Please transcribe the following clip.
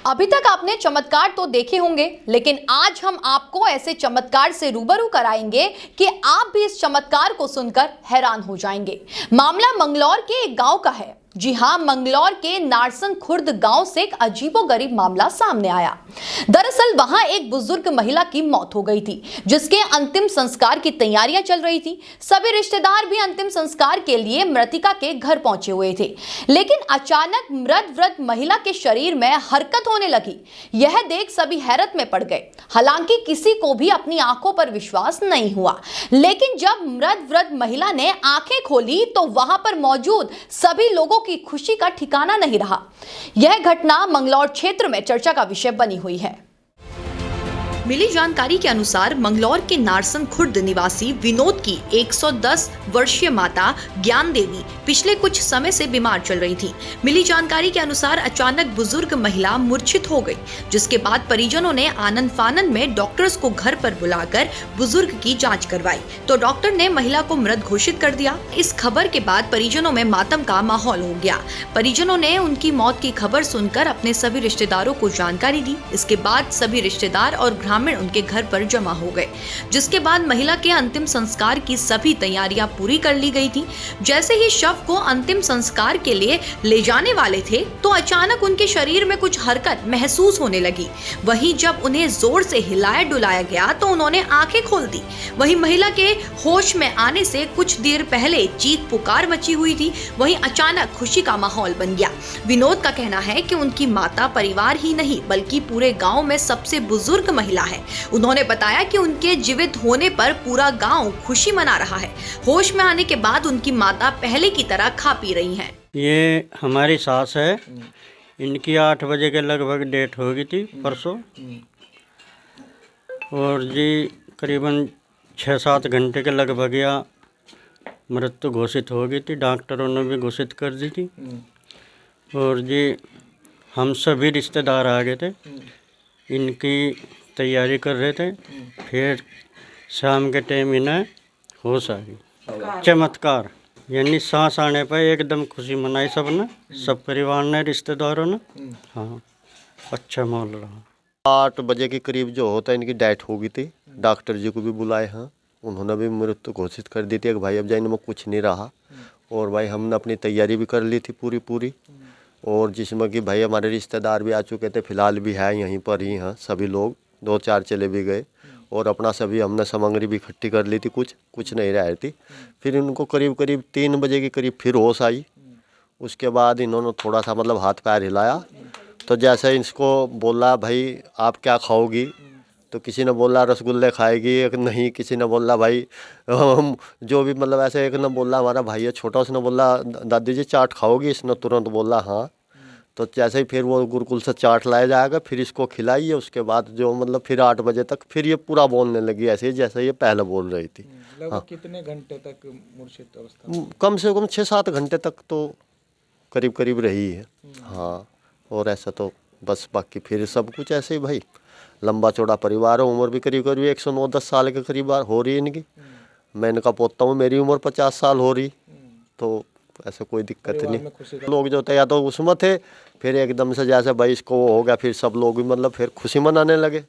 अभी तक आपने चमत्कार तो देखे होंगे, लेकिन आज हम आपको ऐसे चमत्कार से रूबरू कराएंगे कि आप भी इस चमत्कार को सुनकर हैरान हो जाएंगे। मामला मंगलौर के एक गांव का है। जी हां, मंगलौर के नारसन खुर्द गांव से एक अजीबोगरीब मामला सामने आया। दरअसल वहां एक बुजुर्ग महिला की मौत हो गई थी, जिसके अंतिम संस्कार की तैयारियां चल रही थी। सभी रिश्तेदार भी अंतिम संस्कार के लिए मृतिका के घर पहुंचे हुए थे, लेकिन अचानक मृत महिला के शरीर में हरकत होने लगी। यह देख सभी हैरत में पड़ गए। हालांकि किसी को भी अपनी आंखों पर विश्वास नहीं हुआ, लेकिन जब मृत महिला ने आंखें खोली तो वहां पर मौजूद सभी लोगों की खुशी का ठिकाना नहीं रहा। यह घटना मंगलौर क्षेत्र में चर्चा का विषय बनी हुई है। मिली जानकारी के अनुसार मंगलौर के नारसन खुर्द निवासी विनोद की 110 वर्षीय माता ज्ञान देवी पिछले कुछ समय से बीमार चल रही थी। मिली जानकारी के अनुसार अचानक बुजुर्ग महिला मूर्छित हो गई, जिसके बाद परिजनों ने आनंद फानंद में डॉक्टर्स को घर पर बुलाकर बुजुर्ग की जांच करवाई तो डॉक्टर ने महिला को मृत घोषित कर दिया। इस खबर के बाद परिजनों में मातम का माहौल हो गया। परिजनों ने उनकी मौत की खबर सुनकर अपने सभी रिश्तेदारों को जानकारी दी। इसके बाद सभी रिश्तेदार और ग्रामीण उनके घर पर जमा हो गए, जिसके बाद महिला के अंतिम संस्कार की सभी तैयारियां पूरी कर ली गई थी। जैसे ही शव को अंतिम संस्कार के लिए ले जाने वाले थे तो अचानक उनके शरीर में कुछ हरकत महसूस होने लगी। वहीं जब उन्हें जोर से हिलाया डुलाया गया तो उन्होंने आंखें खोल दी। वहीं महिला के होश में आने से कुछ देर पहले चीख पुकार मची हुई थी, वहीं अचानक खुशी का माहौल बन गया। विनोद का कहना है कि उनकी माता परिवार ही नहीं बल्कि पूरे गांव में सबसे बुजुर्ग महिला है। उन्होंने बताया कि उनके जीवित होने पर पूरा गांव खुशी मना रहा है। होश में आने के बाद उनकी माता पहले की तरह खा पी रही हैं। ये हमारी सास है, इनकी 8 बजे के लगभग डेट हो गई थी परसों, और जी करीबन 6-7 घंटे के लगभग या मृत्यु घोषित हो गई थी। डॉक्टरों ने भी घोषित कर दी थी। और जी हम सभी रिश्तेदार आ गए थे, इनकी तैयारी कर रहे थे। फिर शाम के टाइम इन्हें होश आ गई। चमत्कार यानी सांस आने पर एकदम खुशी मनाई सबने, सब परिवार ने, रिश्तेदारों ने। हाँ, अच्छा माहौल रहा। 8 बजे के करीब जो होता है इनकी डेथ हो गई थी। डॉक्टर जी को भी बुलाए हैं, उन्होंने भी मृत्यु घोषित कर दी थी कि भाई अब जाने में कुछ नहीं रहा। और भाई हमने अपनी तैयारी भी कर ली थी पूरी, और जिसमें कि भाई हमारे रिश्तेदार भी आ चुके थे, फिलहाल भी है यहीं पर ही हैं सभी लोग। 2-4 चले भी गए, और अपना सभी हमने सामग्री भी इकट्ठी कर ली थी, कुछ नहीं रही थी। फिर इनको करीब 3 बजे के करीब फिर होश आई। उसके बाद इन्होंने थोड़ा सा मतलब हाथ पैर हिलाया, तो जैसे इसको बोला भाई आप क्या खाओगी, तो किसी ने बोला रसगुल्ले खाएगी, एक नहीं किसी ने बोला भाई जो भी मतलब ऐसे, एक ने बोला हमारा भाई है छोटा, उसने बोला दादी जी चाट खाओगी, इसने तुरंत बोला हाँ। तो जैसे ही फिर वो गुरुकुल से चाट लाया जाएगा, फिर इसको खिलाइए। उसके बाद जो मतलब फिर 8 बजे तक फिर ये पूरा बोलने लगी, ऐसे जैसे ये पहले बोल रही थी। हाँ। कितने घंटे तक मूर्छित अवस्था? कम से कम 6-7 घंटे तक तो करीब रही है। हाँ, और ऐसा तो बस बाकी फिर सब कुछ ऐसे ही भाई लंबा चौड़ा परिवार है। उम्र भी करीब 109-10 साल के करीब हो रही है इनकी। मैं इनका पोता हूँ, मेरी उम्र 50 साल हो रही, तो ऐसे कोई दिक्कत नहीं। लोग जो थे या तो उसमें थे, फिर एकदम से जैसे भाई इसको वो हो गया, फिर सब लोग भी मतलब फिर खुशी मनाने लगे।